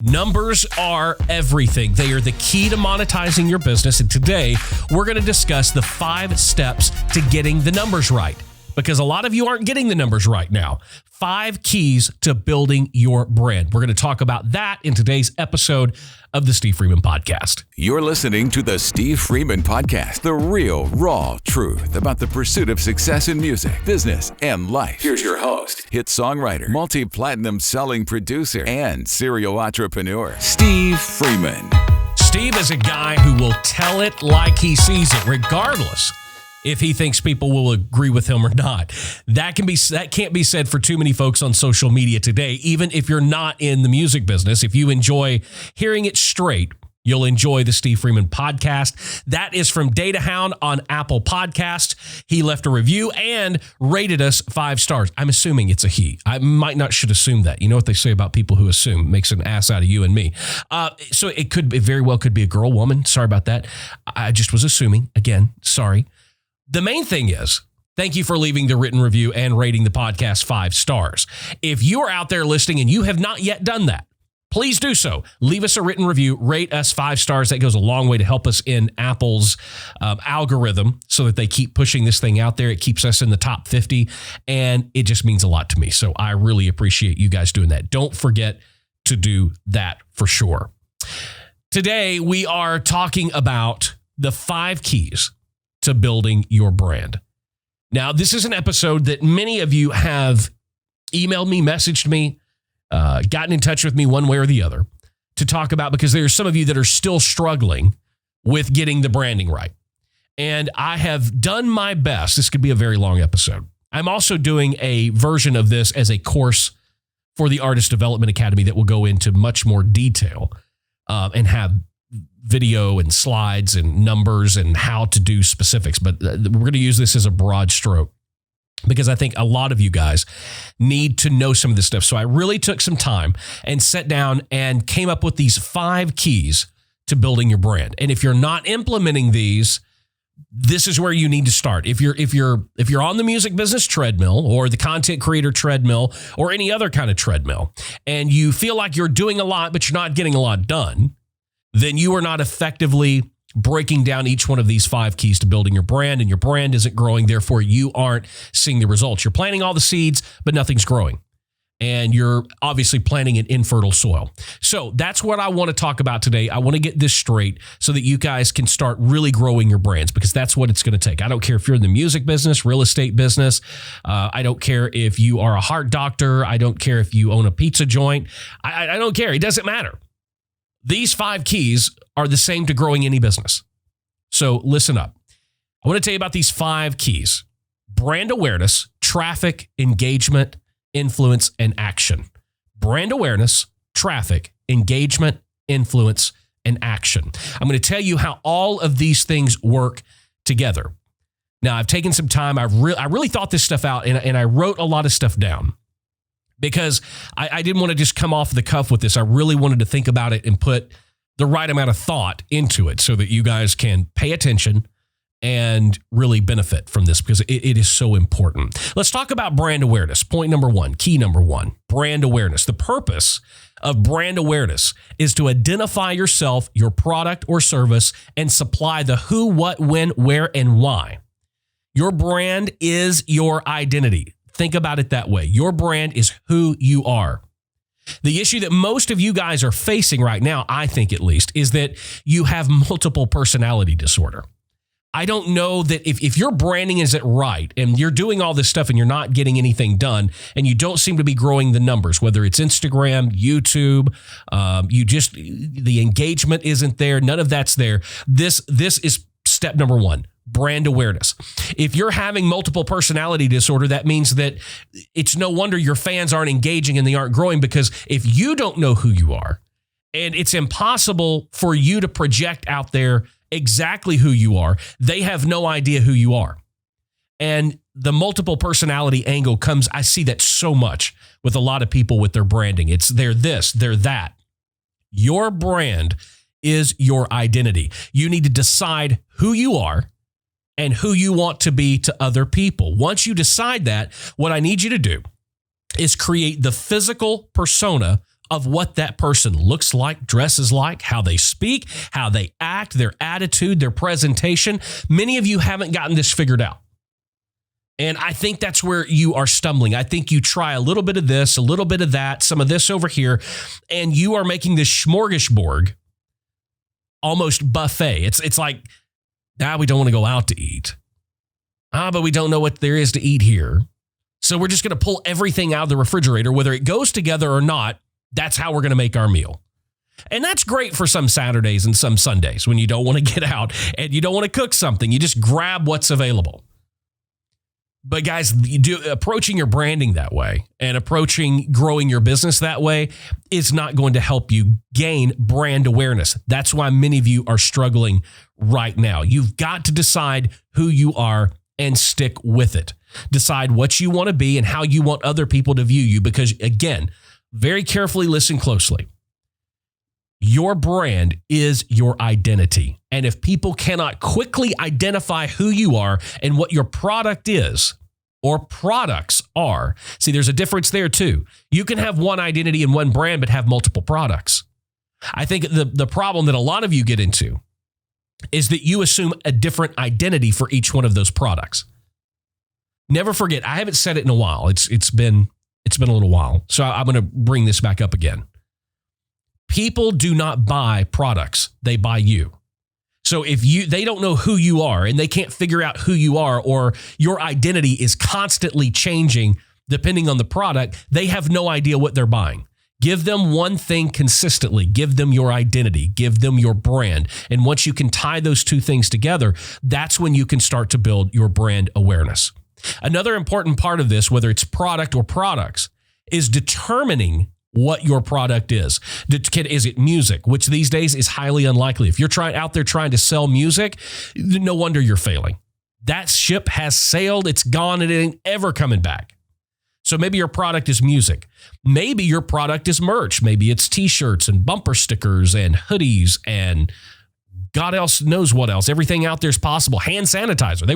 Numbers are everything. They are the key to monetizing your business. And today, we're going to discuss the 5 steps to getting the numbers right. Because a lot of you aren't getting the numbers right now. 5 keys to building your brand. We're going to talk about that in today's episode of the Steve Freeman Podcast. You're listening to the Steve Freeman Podcast, the real, raw truth about the pursuit of success in music, business, and life. Here's your host, hit songwriter, multi-platinum selling producer, and serial entrepreneur, Steve Freeman. Steve is a guy who will tell it like he sees it, regardless if he thinks people will agree with him or not. That can't be said for too many folks on social media today. Even if you're not in the music business, if you enjoy hearing it straight, you'll enjoy the Steve Freeman Podcast. That is from Data Hound on Apple Podcasts. He left a review and rated us 5 stars. I'm assuming it's a he. I should assume that. You know what they say about people who assume makes an ass out of you and me. So it very well could be a girl, woman. Sorry about that. I just was assuming. Again, sorry. The main thing is, thank you for leaving the written review and rating the podcast 5 stars. If you're out there listening and you have not yet done that, please do so. Leave us a written review, rate us 5 stars. That goes a long way to help us in Apple's algorithm so that they keep pushing this thing out there. It keeps us in the top 50, and it just means a lot to me. So I really appreciate you guys doing that. Don't forget to do that for sure. Today, we are talking about the 5 keys to building your brand. Now, this is an episode that many of you have emailed me, messaged me, gotten in touch with me one way or the other to talk about, because there are some of you that are still struggling with getting the branding right. And I have done my best. This could be a very long episode. I'm also doing a version of this as a course for the Artist Development Academy that will go into much more detail and have video and slides and numbers and how to do specifics. But we're going to use this as a broad stroke because I think a lot of you guys need to know some of this stuff. So I really took some time and sat down and came up with these 5 keys to building your brand. And if you're not implementing these, this is where you need to start. If you're on the music business treadmill or the content creator treadmill or any other kind of treadmill, and you feel like you're doing a lot, but you're not getting a lot done, then you are not effectively breaking down each one of these 5 keys to building your brand, and your brand isn't growing. Therefore, you aren't seeing the results. You're planting all the seeds, but nothing's growing. And you're obviously planting in infertile soil. So that's what I want to talk about today. I want to get this straight so that you guys can start really growing your brands, because that's what it's going to take. I don't care if you're in the music business, real estate business. I don't care if you are a heart doctor. I don't care if you own a pizza joint. I don't care. It doesn't matter. These 5 keys are the same to growing any business. So listen up. I want to tell you about these 5 keys: brand awareness, traffic, engagement, influence, and action. Brand awareness, traffic, engagement, influence, and action. I'm going to tell you how all of these things work together. Now, I've taken some time. I really thought this stuff out, and I wrote a lot of stuff down, because I didn't want to just come off the cuff with this. I really wanted to think about it and put the right amount of thought into it so that you guys can pay attention and really benefit from this, because it is so important. Let's talk about brand awareness. Point number 1, key number 1, brand awareness. The purpose of brand awareness is to identify yourself, your product or service, and supply the who, what, when, where, and why. Your brand is your identity. Think about it that way. Your brand is who you are. The issue that most of you guys are facing right now, I think at least, is that you have multiple personality disorder. I don't know that if your branding isn't right and you're doing all this stuff and you're not getting anything done and you don't seem to be growing the numbers, whether it's Instagram, YouTube, the engagement isn't there, none of that's there. This is step number 1. Brand awareness. If you're having multiple personality disorder, that means that it's no wonder your fans aren't engaging and they aren't growing, because if you don't know who you are, and it's impossible for you to project out there exactly who you are, they have no idea who you are. And the multiple personality angle comes, I see that so much with a lot of people with their branding. It's they're this, they're that. Your brand is your identity. You need to decide who you are and who you want to be to other people. Once you decide that, what I need you to do is create the physical persona of what that person looks like, dresses like, how they speak, how they act, their attitude, their presentation. Many of you haven't gotten this figured out. And I think that's where you are stumbling. I think you try a little bit of this, a little bit of that, some of this over here, and you are making this smorgasbord almost buffet. It's like, we don't want to go out to eat. But we don't know what there is to eat here. So we're just going to pull everything out of the refrigerator, whether it goes together or not. That's how we're going to make our meal. And that's great for some Saturdays and some Sundays when you don't want to get out and you don't want to cook something. You just grab what's available. But guys, approaching your branding that way and approaching growing your business that way is not going to help you gain brand awareness. That's why many of you are struggling right now. You've got to decide who you are and stick with it. Decide what you want to be and how you want other people to view you. Because again, very carefully listen closely. Your brand is your identity. And if people cannot quickly identify who you are and what your product is or products are, see, there's a difference there too. You can have one identity and one brand, but have multiple products. I think the problem that a lot of you get into is that you assume a different identity for each one of those products. Never forget, I haven't said it in a while. It's been a little while. So I'm going to bring this back up again. People do not buy products, they buy you. So if they don't know who you are and they can't figure out who you are, or your identity is constantly changing depending on the product, they have no idea what they're buying. Give them one thing consistently. Give them your identity. Give them your brand. And once you can tie those two things together, that's when you can start to build your brand awareness. Another important part of this, whether it's product or products, is determining what your product is. Is it music, which these days is highly unlikely. If you're out there trying to sell music, no wonder you're failing. That ship has sailed. It's gone and it ain't ever coming back. So maybe your product is music. Maybe your product is merch. Maybe it's t-shirts and bumper stickers and hoodies and God else knows what else. Everything out there is possible. Hand sanitizer.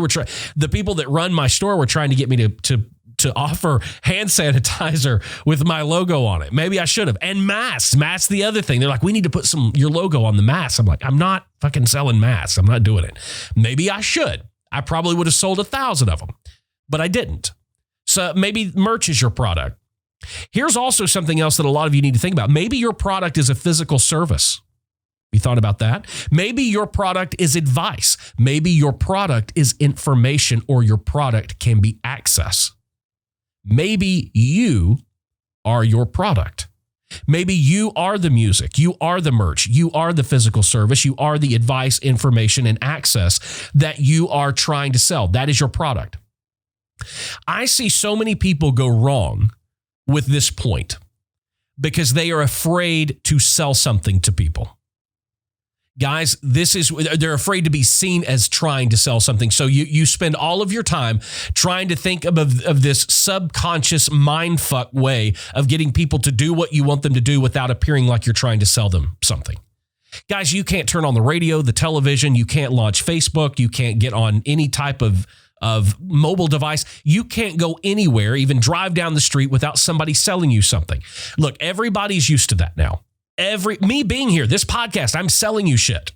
The people that run my store were trying to get me to offer hand sanitizer with my logo on it. Maybe I should have. And masks. Masks, the other thing. They're like, we need to put your logo on the mask. I'm like, I'm not fucking selling masks. I'm not doing it. Maybe I should. I probably would have sold 1,000 of them, but I didn't. So maybe merch is your product. Here's also something else that a lot of you need to think about. Maybe your product is a physical service. You thought about that? Maybe your product is advice. Maybe your product is information, or your product can be access. Maybe you are your product. Maybe you are the music. You are the merch. You are the physical service. You are the advice, information, and access that you are trying to sell. That is your product. I see so many people go wrong with this point because they are afraid to sell something to people. Guys, they're afraid to be seen as trying to sell something. So you spend all of your time trying to think of this subconscious mindfuck way of getting people to do what you want them to do without appearing like you're trying to sell them something. Guys, you can't turn on the radio, the television. You can't launch Facebook. You can't get on any type of mobile device. You can't go anywhere, even drive down the street without somebody selling you something. Look, everybody's used to that now. Me being here, this podcast, I'm selling you shit.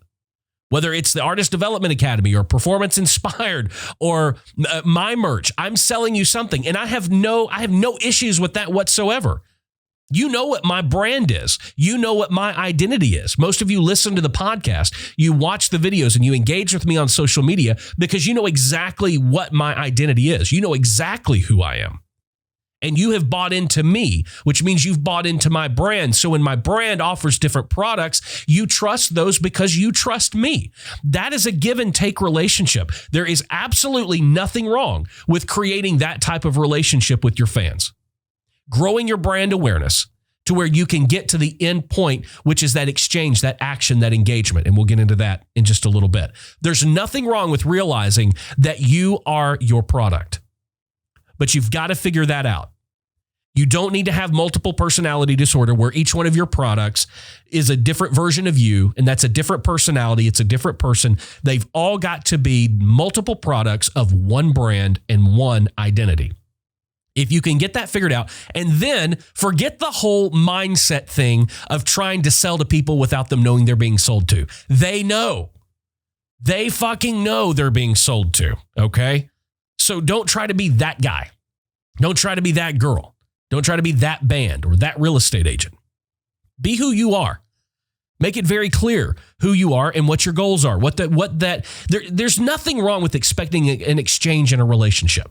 Whether it's the Artist Development Academy or Performance Inspired or my merch, I'm selling you something. And I have no issues with that whatsoever. You know what my brand is. You know what my identity is. Most of you listen to the podcast, you watch the videos, and you engage with me on social media because you know exactly what my identity is. You know exactly who I am. And you have bought into me, which means you've bought into my brand. So when my brand offers different products, you trust those because you trust me. That is a give and take relationship. There is absolutely nothing wrong with creating that type of relationship with your fans. Growing your brand awareness to where you can get to the end point, which is that exchange, that action, that engagement. And we'll get into that in just a little bit. There's nothing wrong with realizing that you are your product. But you've got to figure that out. You don't need to have multiple personality disorder where each one of your products is a different version of you, and that's a different personality. It's a different person. They've all got to be multiple products of one brand and one identity. If you can get that figured out, and then forget the whole mindset thing of trying to sell to people without them knowing they're being sold to. They know. They fucking know they're being sold to, okay? So don't try to be that guy. Don't try to be that girl. Don't try to be that band or that real estate agent. Be who you are. Make it very clear who you are and what your goals are. There's nothing wrong with expecting an exchange in a relationship.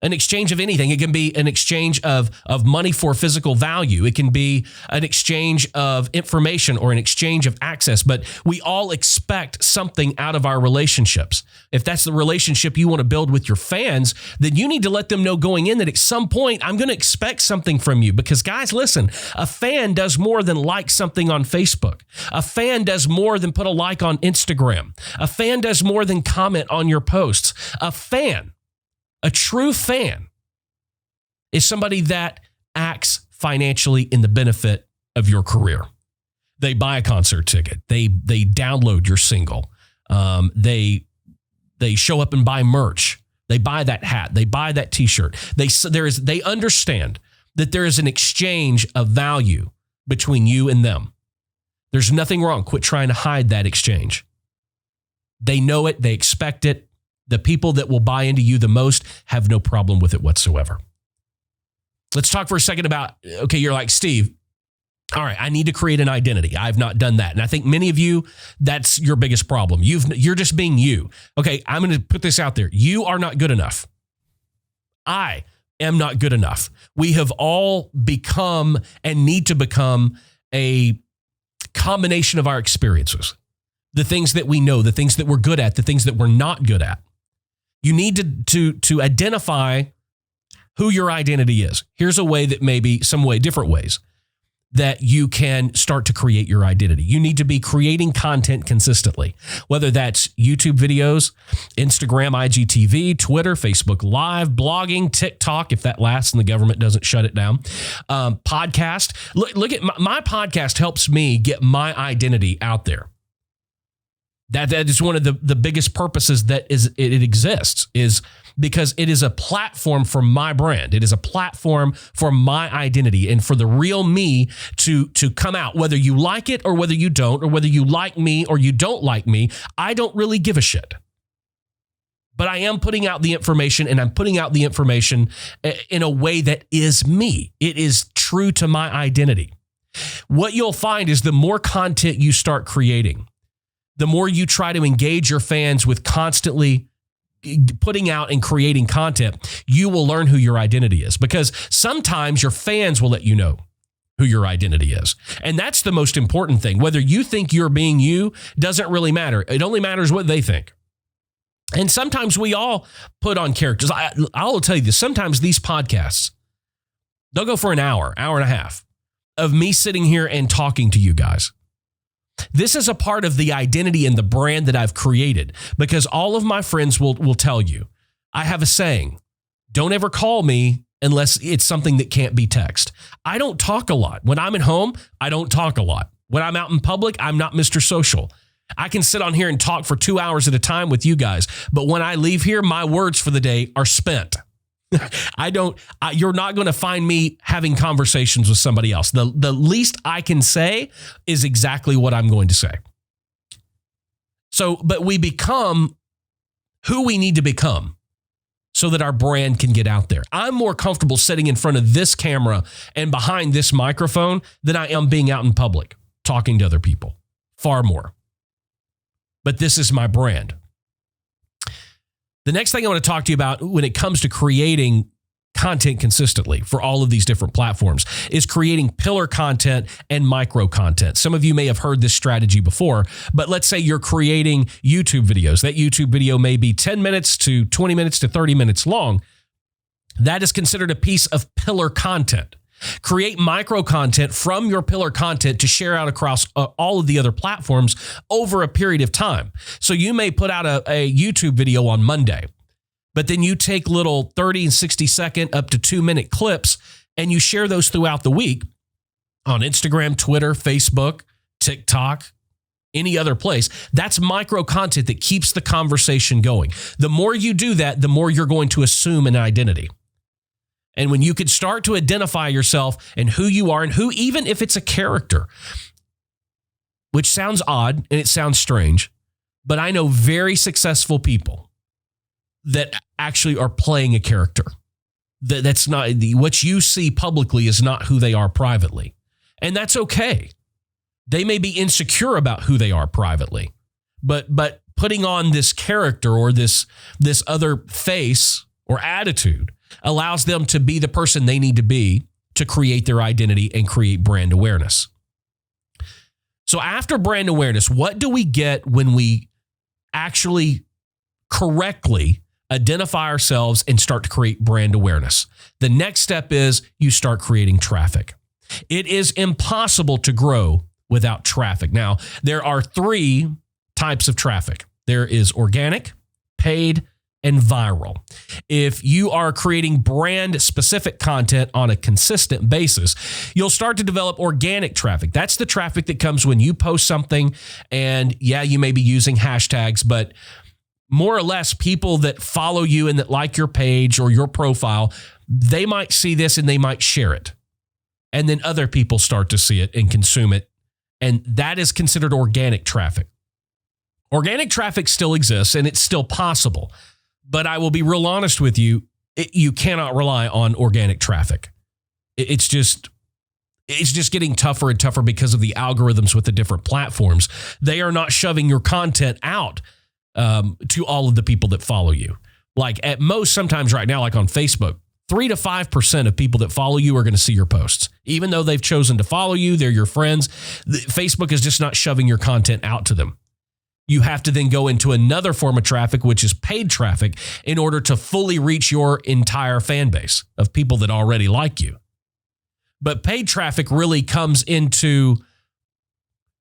An exchange of anything. It can be an exchange of money for physical value. It can be an exchange of information or an exchange of access. But we all expect something out of our relationships. If that's the relationship you want to build with your fans, then you need to let them know going in that at some point, I'm going to expect something from you. Because guys, listen, a fan does more than like something on Facebook. A fan does more than put a like on Instagram. A fan does more than comment on your posts. A true fan is somebody that acts financially in the benefit of your career. They buy a concert ticket. They download your single. They show up and buy merch. They buy that hat. They buy that T-shirt. They understand that there is an exchange of value between you and them. There's nothing wrong. Quit trying to hide that exchange. They know it. They expect it. The people that will buy into you the most have no problem with it whatsoever. Let's talk for a second about, okay, you're like, Steve, all right, I need to create an identity. I've not done that. And I think many of you, that's your biggest problem. You're just being you. Okay, I'm going to put this out there. You are not good enough. I am not good enough. We have all become and need to become a combination of our experiences. The things that we know, the things that we're good at, the things that we're not good at. You need to identify who your identity is. Here's a way that maybe different ways that you can start to create your identity. You need to be creating content consistently, whether that's YouTube videos, Instagram, IGTV, Twitter, Facebook Live, blogging, TikTok, if that lasts and the government doesn't shut it down, podcast. Look at my podcast helps me get my identity out there. That is one of the biggest purposes that it exists, is because it is a platform for my brand. It is a platform for my identity and for the real me to come out, whether you like it or whether you don't, or whether you like me or you don't like me. I don't really give a shit. But I am putting out the information, and I'm putting out the information in a way that is me. It is true to my identity. What you'll find is the more content you start creating, the more you try to engage your fans with constantly putting out and creating content, you will learn who your identity is, because sometimes your fans will let you know who your identity is. And that's the most important thing. Whether you think you're being you doesn't really matter. It only matters what they think. And sometimes we all put on characters. I'll tell you this. Sometimes these podcasts, they'll go for an hour and a half of me sitting here and talking to you guys. This is a part of the identity and the brand that I've created, because all of my friends will tell you, I have a saying, don't ever call me unless it's something that can't be text. I don't talk a lot. When I'm at home, I don't talk a lot. When I'm out in public, I'm not Mr. Social. I can sit on here and talk for 2 hours at a time with you guys. But when I leave here, my words for the day are spent. You're not going to find me having conversations with somebody else. The least I can say is exactly what I'm going to say. But we become who we need to become so that our brand can get out there. I'm more comfortable sitting in front of this camera and behind this microphone than I am being out in public, talking to other people. Far more. But this is my brand. The next thing I want to talk to you about when it comes to creating content consistently for all of these different platforms is creating pillar content and micro content. Some of you may have heard this strategy before, but let's say you're creating YouTube videos. That YouTube video may be 10 minutes to 20 minutes to 30 minutes long. That is considered a piece of pillar content. Create micro content from your pillar content to share out across all of the other platforms over a period of time. So you may put out a YouTube video on Monday, but then you take little 30 and 60 second up to 2 minute clips and you share those throughout the week on Instagram, Twitter, Facebook, TikTok, any other place. That's micro content that keeps the conversation going. The more you do that, the more you're going to assume an identity. And when you could start to identify yourself and who you are and who, even if it's a character, which sounds odd and it sounds strange, but I know very successful people that actually are playing a character. That's not what you see publicly is not who they are privately. And that's okay. They may be insecure about who they are privately, but putting on this character or this other face or attitude allows them to be the person they need to be to create their identity and create brand awareness. So after brand awareness, what do we get when we actually correctly identify ourselves and start to create brand awareness? The next step is you start creating traffic. It is impossible to grow without traffic. Now, there are 3 types of traffic. There is organic, paid, and viral. If you are creating brand specific content on a consistent basis, you'll start to develop organic traffic. That's the traffic that comes when you post something, and yeah, you may be using hashtags, but more or less people that follow you and that like your page or your profile, they might see this and they might share it. And then other people start to see it and consume it. And that is considered organic traffic. Organic traffic still exists and it's still possible. But I will be real honest with you, you cannot rely on organic traffic. It's just getting tougher and tougher because of the algorithms with the different platforms. They are not shoving your content out to all of the people that follow you. Like at most, sometimes right now, like on Facebook, 3 to 5% of people that follow you are going to see your posts. Even though they've chosen to follow you, they're your friends. Facebook is just not shoving your content out to them. You have to then go into another form of traffic, which is paid traffic, in order to fully reach your entire fan base of people that already like you. But paid traffic really comes into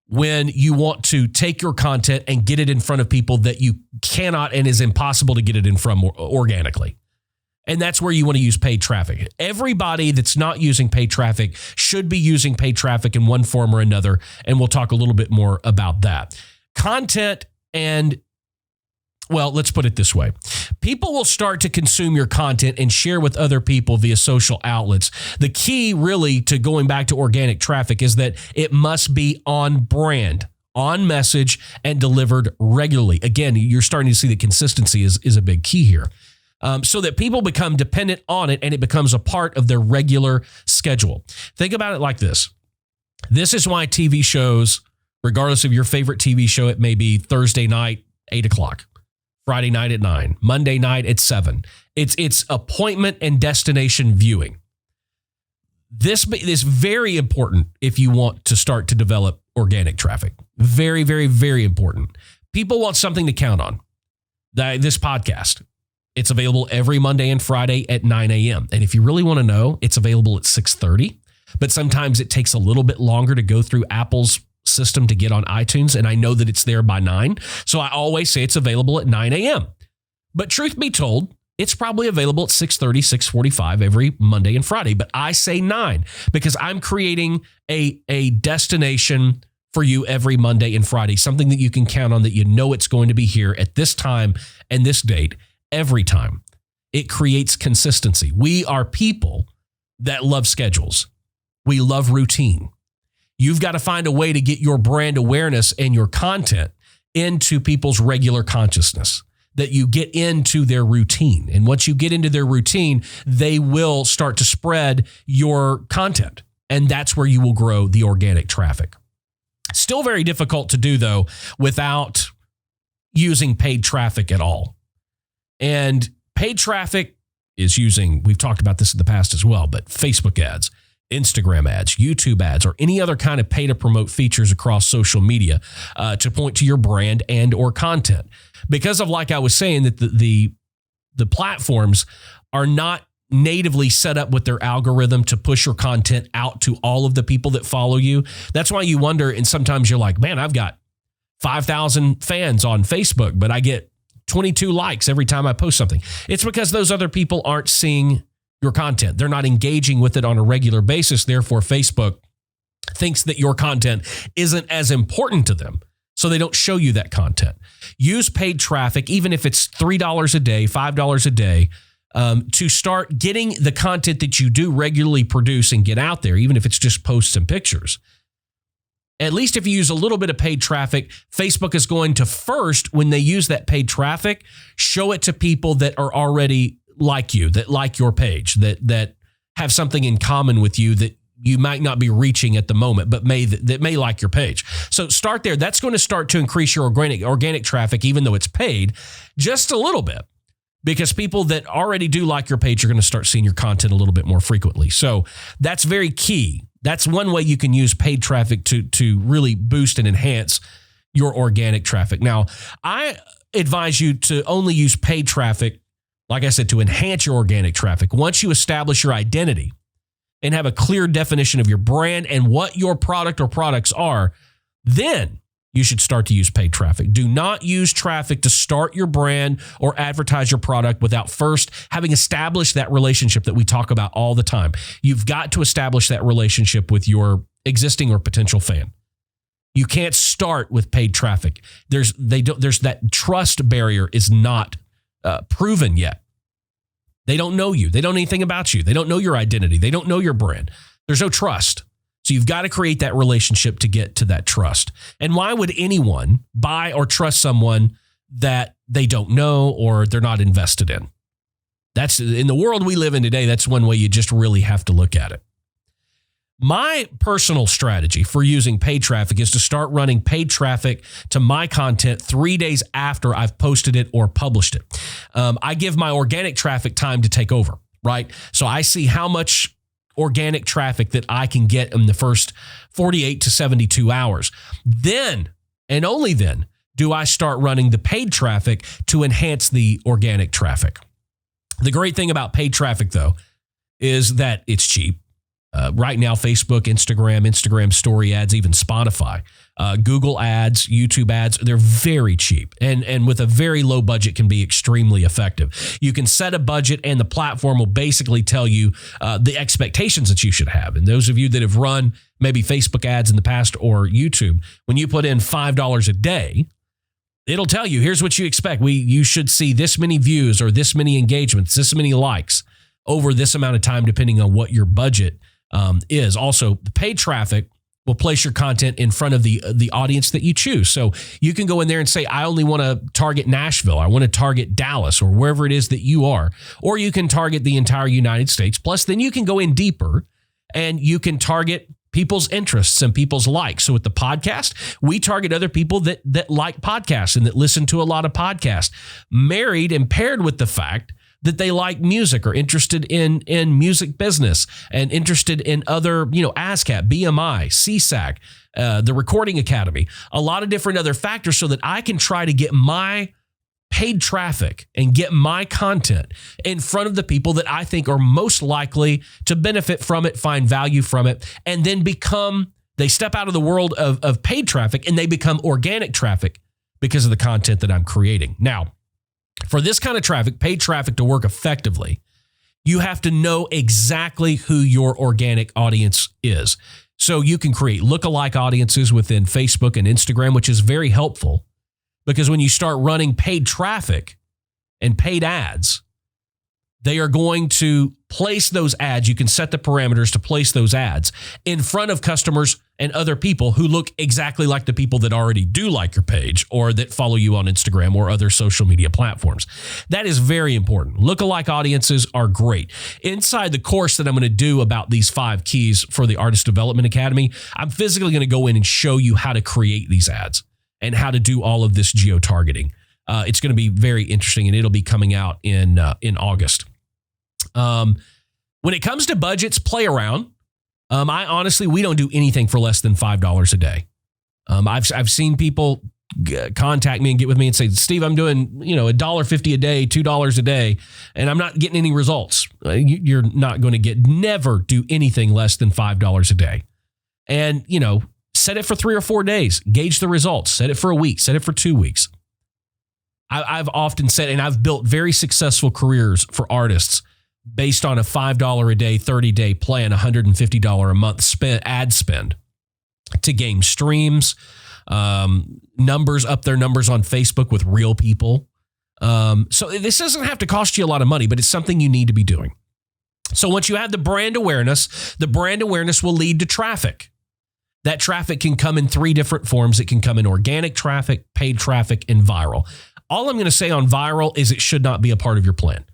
when you want to take your content and get it in front of people that you cannot and is impossible to get it in front organically. And that's where you want to use paid traffic. Everybody that's not using paid traffic should be using paid traffic in one form or another. And we'll talk a little bit more about that. Content and, well, let's put it this way. People will start to consume your content and share with other people via social outlets. The key really to going back to organic traffic is that it must be on brand, on message, and delivered regularly. Again, you're starting to see that consistency is a big key here. So that people become dependent on it and it becomes a part of their regular schedule. Think about it like this. This is why TV shows, regardless of your favorite TV show, it may be Thursday night, 8 o'clock, Friday night at 9, Monday night at 7. It's appointment and destination viewing. This is very important if you want to start to develop organic traffic. Very, very, very important. People want something to count on. This podcast, it's available every Monday and Friday at 9 a.m. And if you really want to know, it's available at 6:30. But sometimes it takes a little bit longer to go through Apple's system to get on iTunes. And I know that it's there by 9. So I always say it's available at 9 a.m. But truth be told, it's probably available at 6:30, 6:45 every Monday and Friday. But I say 9 because I'm creating a destination for you every Monday and Friday, something that you can count on, that you know it's going to be here at this time and this date every time. It creates consistency. We are people that love schedules. We love routine. You've got to find a way to get your brand awareness and your content into people's regular consciousness, that you get into their routine. And once you get into their routine, they will start to spread your content. And that's where you will grow the organic traffic. Still very difficult to do, though, without using paid traffic at all. And paid traffic is using, we've talked about this in the past as well, but Facebook ads, Instagram ads, YouTube ads, or any other kind of pay to promote features across social media to point to your brand and or content. Because of, like I was saying, that the platforms are not natively set up with their algorithm to push your content out to all of the people that follow you. That's why you wonder, and sometimes you're like, man, I've got 5,000 fans on Facebook, but I get 22 likes every time I post something. It's because those other people aren't seeing your content. They're not engaging with it on a regular basis. Therefore, Facebook thinks that your content isn't as important to them. So they don't show you that content. Use paid traffic, even if it's $3 a day, $5 a day. to start getting the content that you do regularly produce and get out there, even if it's just posts and pictures. At least if you use a little bit of paid traffic, Facebook is going to first, when they use that paid traffic, show it to people that are already like you, that like your page, that have something in common with you that you might not be reaching at the moment, but that may like your page. So start there. That's going to start to increase your organic traffic, even though it's paid, just a little bit, because people that already do like your page are going to start seeing your content a little bit more frequently. So that's very key. That's one way you can use paid traffic to really boost and enhance your organic traffic. Now, I advise you to only use paid traffic, like I said, to enhance your organic traffic. Once you establish your identity and have a clear definition of your brand and what your product or products are, then you should start to use paid traffic. Do not use traffic to start your brand or advertise your product without first having established that relationship that we talk about all the time. You've got to establish that relationship with your existing or potential fan. You can't start with paid traffic. There's that trust barrier is not proven yet. They don't know you. They don't know anything about you. They don't know your identity. They don't know your brand. There's no trust. So you've got to create that relationship to get to that trust. And why would anyone buy or trust someone that they don't know or they're not invested in? That's in the world we live in today. That's one way you just really have to look at it. My personal strategy for using paid traffic is to start running paid traffic to my content 3 days after I've posted it or published it. I give my organic traffic time to take over, right? So I see how much organic traffic that I can get in the first 48 to 72 hours. Then, and only then, do I start running the paid traffic to enhance the organic traffic. The great thing about paid traffic, though, is that it's cheap. Right now, Facebook, Instagram story ads, even Spotify, Google ads, YouTube ads, they're very cheap and with a very low budget can be extremely effective. You can set a budget and the platform will basically tell you the expectations that you should have. And those of you that have run maybe Facebook ads in the past or YouTube, when you put in $5 a day, it'll tell you, here's what you expect. You should see this many views or this many engagements, this many likes over this amount of time, depending on what your budget is. Also, the paid traffic will place your content in front of the audience that you choose. So you can go in there and say, I only want to target Nashville. I want to target Dallas or wherever it is that you are. Or you can target the entire United States. Plus, then you can go in deeper and you can target people's interests and people's likes. So with the podcast, we target other people that like podcasts and that listen to a lot of podcasts, married and paired with the fact that they like music or interested in music business and interested in other, ASCAP, BMI, CSAC, the Recording Academy, a lot of different other factors so that I can try to get my paid traffic and get my content in front of the people that I think are most likely to benefit from it, find value from it, and then they step out of the world of paid traffic and they become organic traffic because of the content that I'm creating. Now, for this kind of traffic, paid traffic to work effectively, you have to know exactly who your organic audience is. So you can create lookalike audiences within Facebook and Instagram, which is very helpful because when you start running paid traffic and paid ads, they are going to place those ads. You can set the parameters to place those ads in front of customers and other people who look exactly like the people that already do like your page or that follow you on Instagram or other social media platforms. That is very important. Lookalike audiences are great. Inside the course that I'm going to do about these 5 keys for the Artist Development Academy, I'm physically going to go in and show you how to create these ads and how to do all of this geo-targeting. It's going to be very interesting, and it'll be coming out in August. When it comes to budgets, play around. We don't do anything for less than $5 a day. I've seen people contact me and get with me and say, Steve, I'm doing, $1.50 a day, $2 a day, and I'm not getting any results. You're not going to never do anything less than $5 a day. And, set it for 3 or 4 days, gauge the results, set it for a week, set it for 2 weeks. I've often said, and I've built very successful careers for artists based on a $5 a day, 30-day plan, $150 a month ad spend to gain streams, up their numbers on Facebook with real people, So this doesn't have to cost you a lot of money, but it's something you need to be doing. So once you have the brand awareness will lead to traffic. That traffic can come in 3 different forms. It can come in organic traffic, paid traffic, and viral. All I'm going to say on viral is it should not be a part of your plan.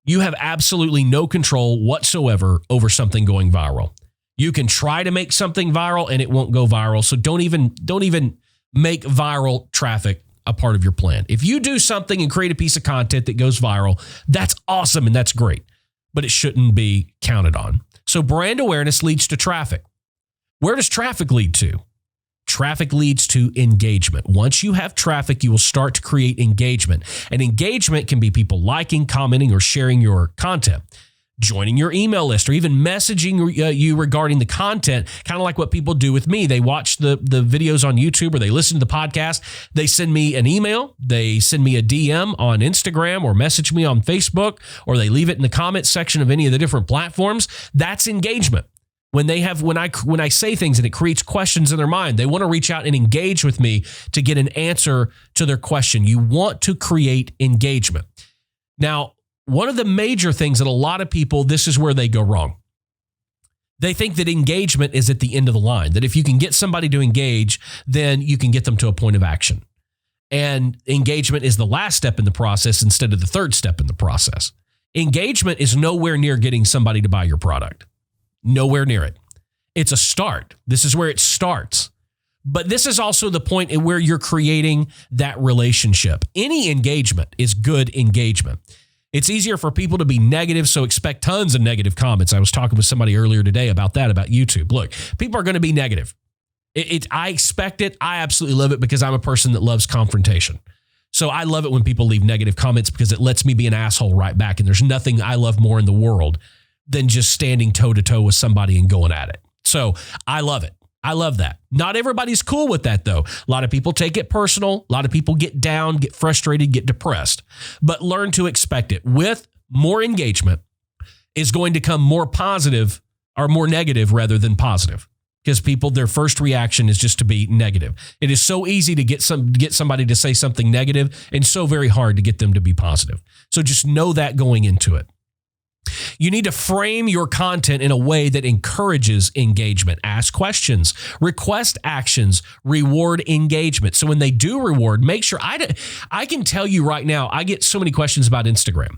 You have absolutely no control whatsoever over something going viral. You can try to make something viral and it won't go viral. So don't even make viral traffic a part of your plan. If you do something and create a piece of content that goes viral, that's awesome and that's great, but it shouldn't be counted on. So brand awareness leads to traffic. Where does traffic lead to? Traffic leads to engagement. Once you have traffic, you will start to create engagement. And engagement can be people liking, commenting, or sharing your content, joining your email list, or even messaging you regarding the content, kind of like what people do with me. They watch the videos on YouTube or they listen to the podcast. They send me an email. They send me a DM on Instagram or message me on Facebook, or they leave it in the comment section of any of the different platforms. That's engagement. When I say things and it creates questions in their mind, they want to reach out and engage with me to get an answer to their question. You want to create engagement. Now, one of the major things that a lot of people, this is where they go wrong. They think that engagement is at the end of the line, that if you can get somebody to engage, then you can get them to a point of action. And engagement is the last step in the process instead of the third step in the process. Engagement is nowhere near getting somebody to buy your product. Nowhere near it. It's a start. This is where it starts. But this is also the point where you're creating that relationship. Any engagement is good engagement. It's easier for people to be negative, so expect tons of negative comments. I was talking with somebody earlier today about that, about YouTube. Look, people are going to be negative. I expect it. I absolutely love it because I'm a person that loves confrontation. So I love it when people leave negative comments because it lets me be an asshole right back. And there's nothing I love more in the world than just standing toe-to-toe with somebody and going at it. So I love it. I love that. Not everybody's cool with that, though. A lot of people take it personal. A lot of people get down, get frustrated, get depressed. But learn to expect it. With more engagement is going to come more positive, or more negative rather than positive. Because people, their first reaction is just to be negative. It is so easy to get somebody to say something negative and so very hard to get them to be positive. So just know that going into it. You need to frame your content in a way that encourages engagement. Ask questions, request actions, reward engagement. So when they do reward, make sure I can tell you right now, I get so many questions about Instagram.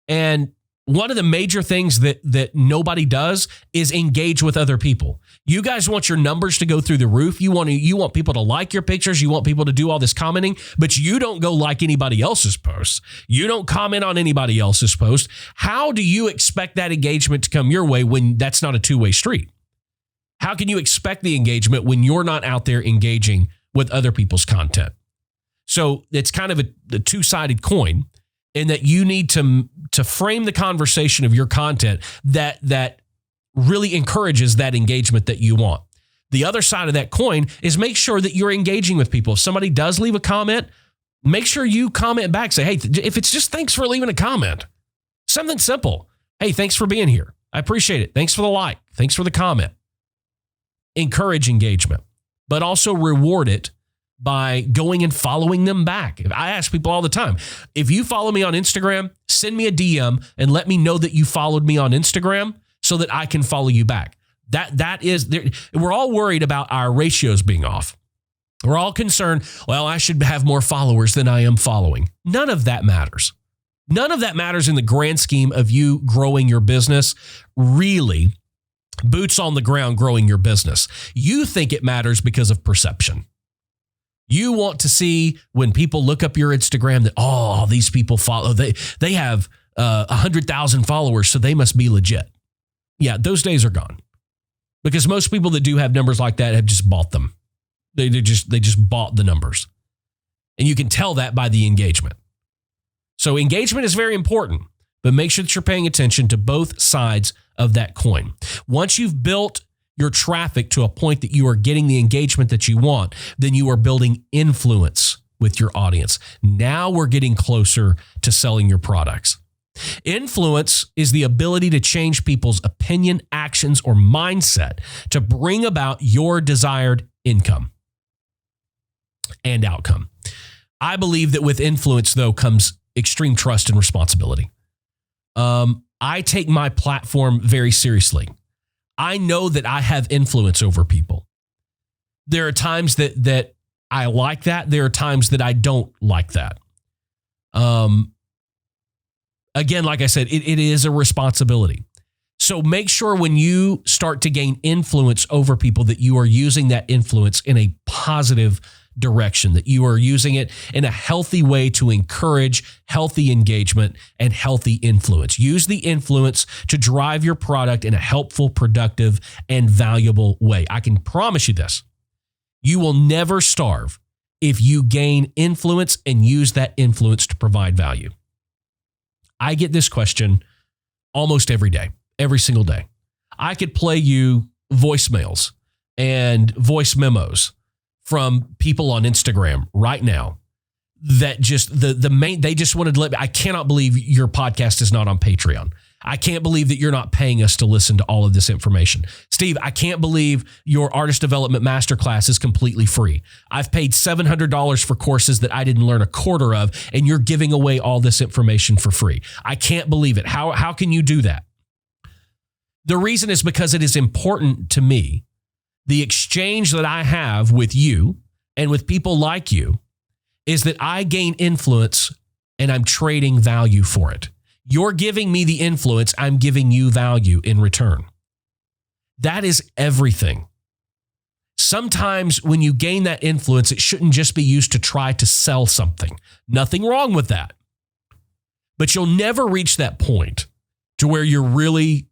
And one of the major things that nobody does is engage with other people. You guys want your numbers to go through the roof. You want people to like your pictures. You want people to do all this commenting, but you don't go like anybody else's posts. You don't comment on anybody else's post. How do you expect that engagement to come your way when that's not a two-way street? How can you expect the engagement when you're not out there engaging with other people's content? So it's kind of a two-sided coin. And that you need to frame the conversation of your content that really encourages that engagement that you want. The other side of that coin is make sure that you're engaging with people. If somebody does leave a comment, make sure you comment back. Say, hey, if it's just thanks for leaving a comment, something simple. Hey, thanks for being here. I appreciate it. Thanks for the like. Thanks for the comment. Encourage engagement, but also reward it by going and following them back. I ask people all the time, if you follow me on Instagram, send me a DM and let me know that you followed me on Instagram so that I can follow you back. That is, we're all worried about our ratios being off. We're all concerned, well, I should have more followers than I am following. None of that matters. None of that matters in the grand scheme of you growing your business, really boots on the ground growing your business. You think it matters because of perception. You want to see when people look up your Instagram that, oh, these people follow, they have 100,000 followers, so they must be legit. Yeah, those days are gone. Because most people that do have numbers like that have just bought them. They just bought the numbers. And you can tell that by the engagement. So engagement is very important, but make sure that you're paying attention to both sides of that coin. Once you've built your traffic to a point that you are getting the engagement that you want, then you are building influence with your audience. Now we're getting closer to selling your products. Influence is the ability to change people's opinion, actions, or mindset to bring about your desired income and outcome. I believe that with influence, though, comes extreme trust and responsibility. I take my platform very seriously. I know that I have influence over people. There are times that I like that. There are times that I don't like that. Again, like I said, it is a responsibility. So make sure when you start to gain influence over people that you are using that influence in a positive direction, that you are using it in a healthy way to encourage healthy engagement and healthy influence. Use the influence to drive your product in a helpful, productive, and valuable way. I can promise you this. You will never starve if you gain influence and use that influence to provide value. I get this question almost every day, every single day. I could play you voicemails and voice memos from people on Instagram right now that just they just wanted to let me, I cannot believe your podcast is not on Patreon. I can't believe that you're not paying us to listen to all of this information. Steve, I can't believe your artist development masterclass is completely free. I've paid $700 for courses that I didn't learn a quarter of, and you're giving away all this information for free. I can't believe it. How can you do that? The reason is because it is important to me. The exchange that I have with you and with people like you is that I gain influence and I'm trading value for it. You're giving me the influence, I'm giving you value in return. That is everything. Sometimes when you gain that influence, it shouldn't just be used to try to sell something. Nothing wrong with that. But you'll never reach that point to where you're really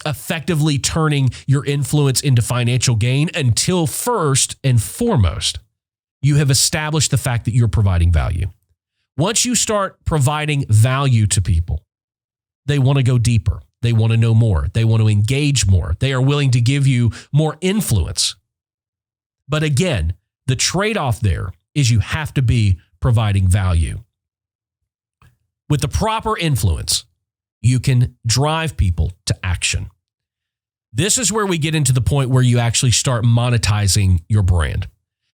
effectively turning your influence into financial gain until first and foremost, you have established the fact that you're providing value. Once you start providing value to people, they want to go deeper. They want to know more. They want to engage more. They are willing to give you more influence. But again, the trade-off there is you have to be providing value. With the proper influence, you can drive people to action. This is where we get into the point where you actually start monetizing your brand.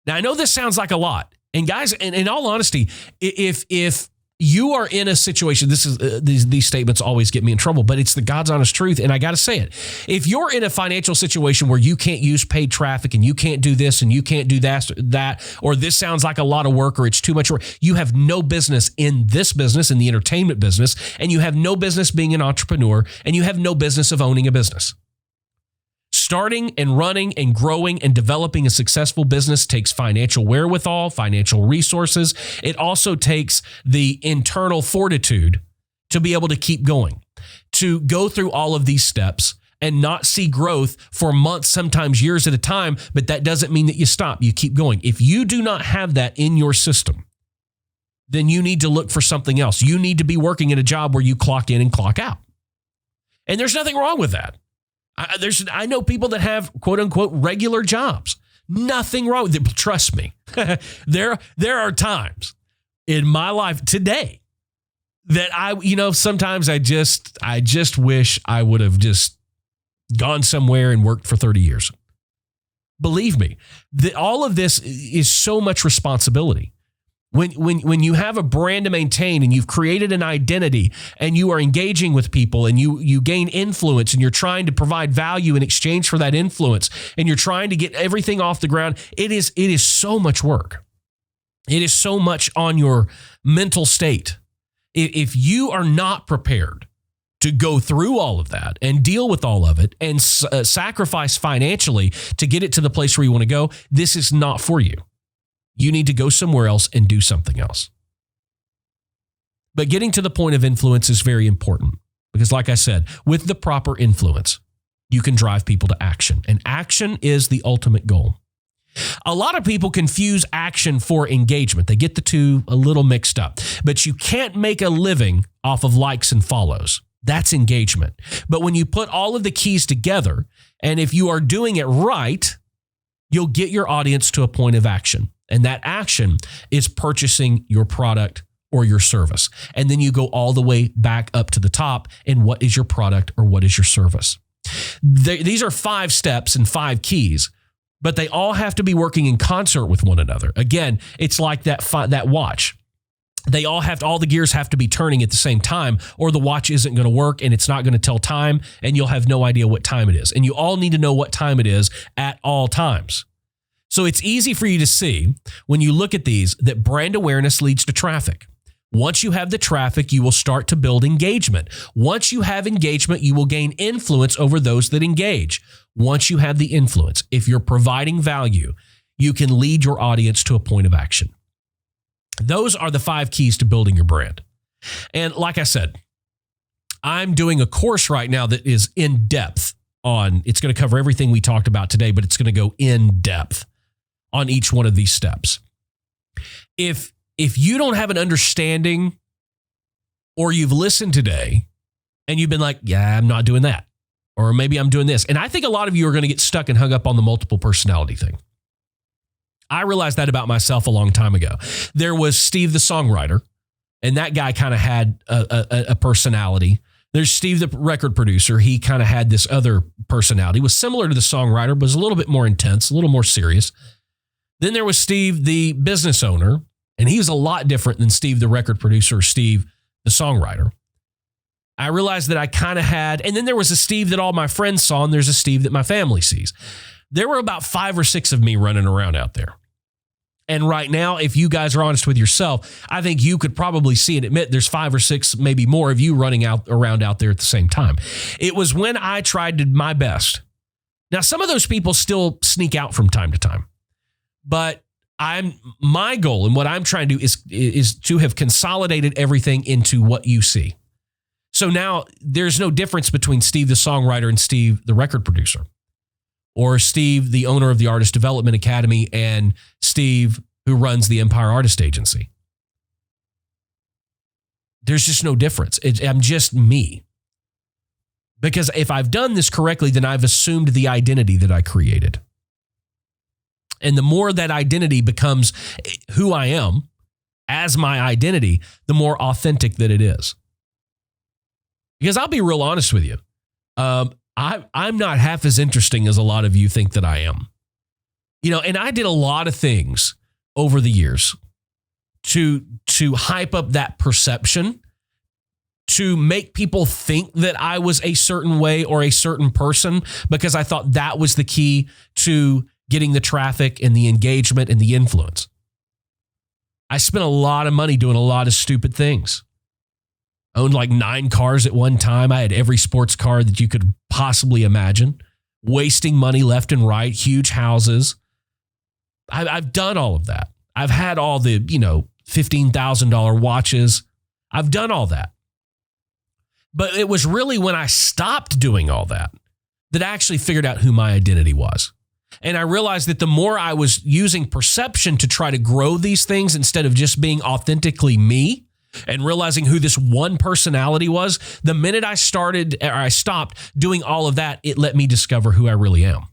Now, I know this sounds like a lot. And guys, in all honesty, if you are in a situation, these statements always get me in trouble, but it's the God's honest truth, and I got to say it. If you're in a financial situation where you can't use paid traffic and you can't do this and you can't do that, or this sounds like a lot of work or it's too much work, you have no business in this business, in the entertainment business, and you have no business being an entrepreneur, and you have no business of owning a business. Starting and running and growing and developing a successful business takes financial wherewithal, financial resources. It also takes the internal fortitude to be able to keep going, to go through all of these steps and not see growth for months, sometimes years at a time, but that doesn't mean that you stop. You keep going. If you do not have that in your system, then you need to look for something else. You need to be working at a job where you clock in and clock out. And there's nothing wrong with that. I know people that have quote unquote regular jobs. Nothing wrong with it. Trust me. There are times in my life today that sometimes I just wish I would have just gone somewhere and worked for 30 years. Believe me, all of this is so much responsibility. When you have a brand to maintain and you've created an identity and you are engaging with people and you gain influence and you're trying to provide value in exchange for that influence and you're trying to get everything off the ground, it is so much work. It is so much on your mental state. If you are not prepared to go through all of that and deal with all of it and sacrifice financially to get it to the place where you want to go, this is not for you. You need to go somewhere else and do something else. But getting to the point of influence is very important because, like I said, with the proper influence, you can drive people to action. And action is the ultimate goal. A lot of people confuse action for engagement. They get the two a little mixed up. But you can't make a living off of likes and follows. That's engagement. But when you put all of the keys together, and if you are doing it right, you'll get your audience to a point of action. And that action is purchasing your product or your service. And then you go all the way back up to the top. And what is your product or what is your service? These are 5 steps and 5 keys, but they all have to be working in concert with one another. Again, it's like that watch. all the gears have to be turning at the same time, or the watch isn't going to work and it's not going to tell time, and you'll have no idea what time it is. And you all need to know what time it is at all times. So it's easy for you to see when you look at these that brand awareness leads to traffic. Once you have the traffic, you will start to build engagement. Once you have engagement, you will gain influence over those that engage. Once you have the influence, if you're providing value, you can lead your audience to a point of action. Those are the 5 keys to building your brand. And like I said, I'm doing a course right now that is in depth on, it's going to cover everything we talked about today, but it's going to go in depth on each one of these steps. If you don't have an understanding, or you've listened today and you've been like, yeah, I'm not doing that, or maybe I'm doing this. And I think a lot of you are going to get stuck and hung up on the multiple personality thing. I realized that about myself a long time ago. There was Steve the songwriter, and that guy kind of had a personality. There's Steve the record producer. He kind of had this other personality. It was similar to the songwriter, but was a little bit more intense, a little more serious. Then there was Steve the business owner, and he was a lot different than Steve the record producer or Steve the songwriter. I realized that I kind of had, and then there was a Steve that all my friends saw, and there's a Steve that my family sees. There were about 5 or 6 of me running around out there. And right now, if you guys are honest with yourself, I think you could probably see and admit there's 5 or 6, maybe more of you running around out there at the same time. It was when I tried my best. Now, some of those people still sneak out from time to time, but my goal and what I'm trying to do is to have consolidated everything into what you see. So now there's no difference between Steve the songwriter and Steve the record producer, or Steve the owner of the Artist Development Academy and Steve who runs the Empire Artist Agency. There's just no difference. I'm just me. Because if I've done this correctly, then I've assumed the identity that I created. And the more that identity becomes who I am as my identity, the more authentic that it is. Because I'll be real honest with you. I'm not half as interesting as a lot of you think that I am. You know, and I did a lot of things over the years to hype up that perception, to make people think that I was a certain way or a certain person, because I thought that was the key to getting the traffic and the engagement and the influence. I spent a lot of money doing a lot of stupid things. I owned like 9 cars at one time. I had every sports car that you could possibly imagine, wasting money left and right, huge houses. I've done all of that. I've had all the, $15,000 watches. I've done all that. But it was really when I stopped doing all that I actually figured out who my identity was. And I realized that the more I was using perception to try to grow these things instead of just being authentically me and realizing who this one personality was, the minute I stopped doing all of that, it let me discover who I really am.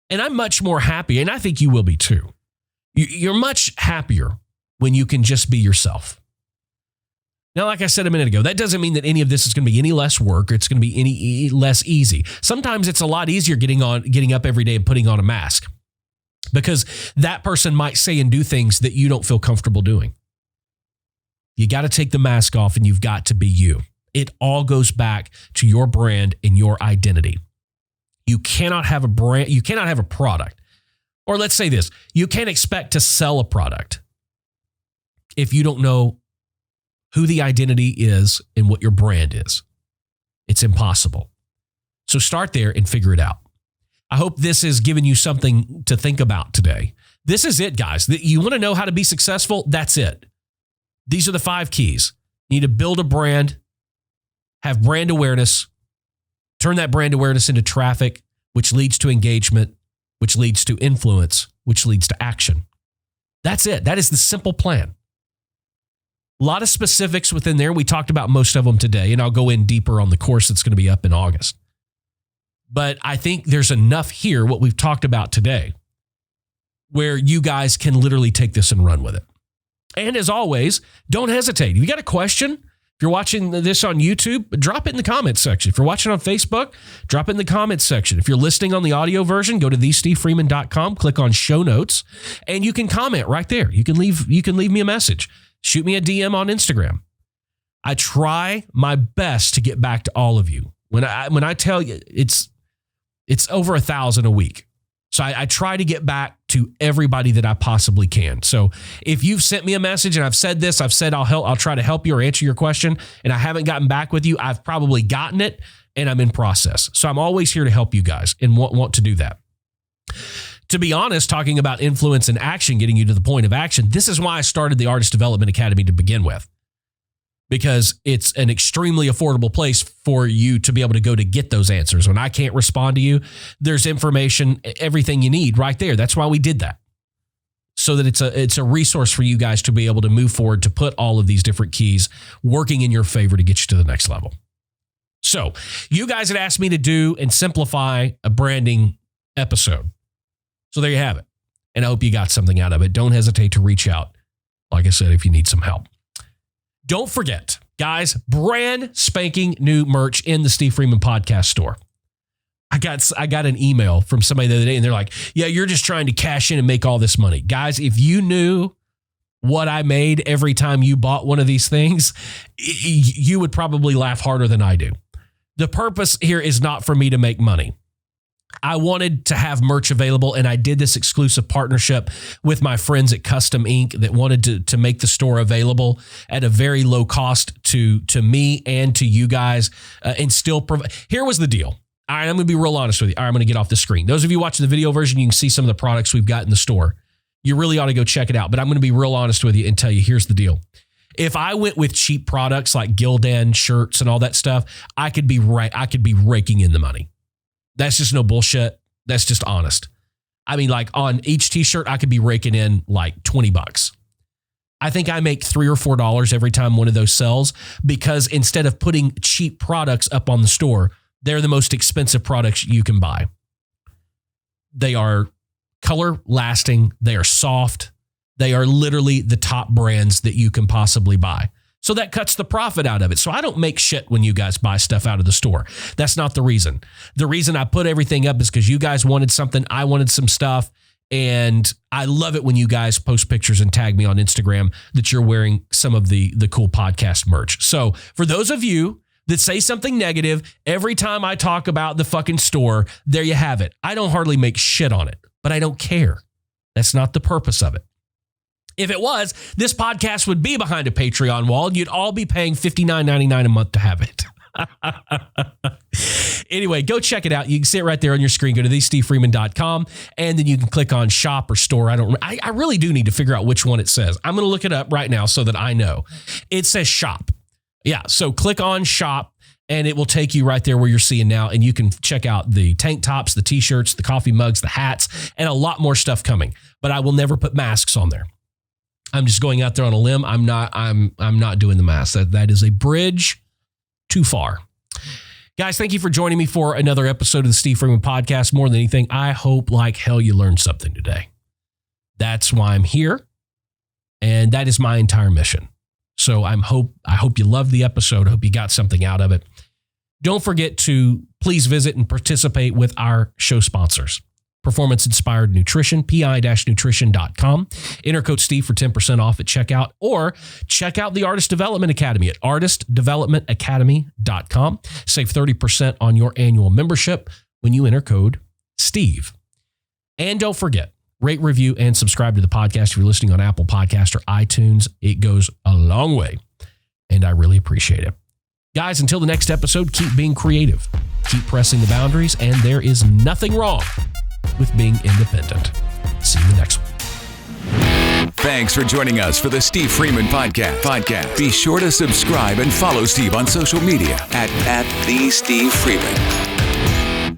And I'm much more happy, and I think you will be too. You're much happier when you can just be yourself. Now, like I said a minute ago, that doesn't mean that any of this is going to be any less work or it's going to be any less easy. Sometimes it's a lot easier getting up every day and putting on a mask, because that person might say and do things that you don't feel comfortable doing. You got to take the mask off and you've got to be you. It all goes back to your brand and your identity. You cannot have a brand. You cannot have a product. Or let's say this, you can't expect to sell a product if you don't know who the identity is and what your brand is. It's impossible. So start there and figure it out. I hope this has given you something to think about today. This is it, guys. You want to know how to be successful? That's it. These are the 5 keys. You need to build a brand, have brand awareness, turn that brand awareness into traffic, which leads to engagement, which leads to influence, which leads to action. That's it. That is the simple plan. A lot of specifics within there. We talked about most of them today, and I'll go in deeper on the course that's going to be up in August. But I think there's enough here, what we've talked about today, where you guys can literally take this and run with it. And as always, don't hesitate. If you got a question, if you're watching this on YouTube, drop it in the comments section. If you're watching on Facebook, drop it in the comments section. If you're listening on the audio version, go to thestevefreeman.com, click on show notes, and you can comment right there. You can leave me a message. shoot me a DM on Instagram. I try my best to get back to all of you. When I tell you it's over 1,000 a week. So I try to get back to everybody that I possibly can. So if you've sent me a message and I've said this, I've said I'll try to help you or answer your question, and I haven't gotten back with you, I've probably gotten it and I'm in process. So I'm always here to help you guys and want to do that. To be honest, talking about influence and action, getting you to the point of action, this is why I started the Artist Development Academy to begin with. Because it's an extremely affordable place for you to be able to go to get those answers. When I can't respond to you, there's information, everything you need right there. That's why we did that. So that it's a resource for you guys to be able to move forward, to put all of these different keys working in your favor to get you to the next level. So you guys had asked me to do and simplify a branding episode. So there you have it. And I hope you got something out of it. Don't hesitate to reach out, like I said, if you need some help. Don't forget, guys, brand spanking new merch in the Steve Freeman podcast store. I got an email from somebody the other day and they're like, yeah, you're just trying to cash in and make all this money. Guys, if you knew what I made every time you bought one of these things, you would probably laugh harder than I do. The purpose here is not for me to make money. I wanted to have merch available, and I did this exclusive partnership with my friends at Custom Ink that wanted to make the store available at a very low cost to me and to you guys, and still provide. Here was the deal. All right, I'm going to be real honest with you. All right, I'm going to get off the screen. Those of you watching the video version, you can see some of the products we've got in the store. You really ought to go check it out, but I'm going to be real honest with you and tell you, here's the deal. If I went with cheap products like Gildan shirts and all that stuff, I could be raking in the money. That's just no bullshit. That's just honest. I mean, like on each t-shirt, I could be raking in like $20. I think I make $3 or $4 every time one of those sells, because instead of putting cheap products up on the store, they're the most expensive products you can buy. They are color lasting. They are soft. They are literally the top brands that you can possibly buy. So that cuts the profit out of it. So I don't make shit when you guys buy stuff out of the store. That's not the reason. The reason I put everything up is because you guys wanted something. I wanted some stuff. And I love it when you guys post pictures and tag me on Instagram that you're wearing some of the cool podcast merch. So for those of you that say something negative every time I talk about the fucking store, there you have it. I don't hardly make shit on it, but I don't care. That's not the purpose of it. If it was, this podcast would be behind a Patreon wall and you'd all be paying $59.99 a month to have it. Anyway, go check it out. You can see it right there on your screen. Go to thestevefreeman.com and then you can click on shop or store. I really do need to figure out which one it says. I'm going to look it up right now so that I know. It says shop. Yeah, so click on shop and it will take you right there where you're seeing now, and you can check out the tank tops, the t-shirts, the coffee mugs, the hats, and a lot more stuff coming. But I will never put masks on there. I'm just going out there on a limb. I'm not doing the mask. That is a bridge too far. Guys, thank you for joining me for another episode of the Steve Freeman Podcast. More than anything, I hope like hell you learned something today. That's why I'm here, and that is my entire mission. So I hope you loved the episode. I hope you got something out of it. Don't forget to please visit and participate with our show sponsors. Performance Inspired Nutrition, pi-nutrition.com. Enter code Steve for 10% off at checkout, or check out the Artist Development Academy at artistdevelopmentacademy.com. Save 30% on your annual membership when you enter code Steve. And don't forget, rate, review, and subscribe to the podcast if you're listening on Apple Podcast or iTunes. It goes a long way, and I really appreciate it. Guys, until the next episode, keep being creative, keep pressing the boundaries, and there is nothing wrong with being independent. See you in the next one. Thanks for joining us for the Steve Freeman Podcast. Be sure to subscribe and follow Steve on social media at the Steve Freeman.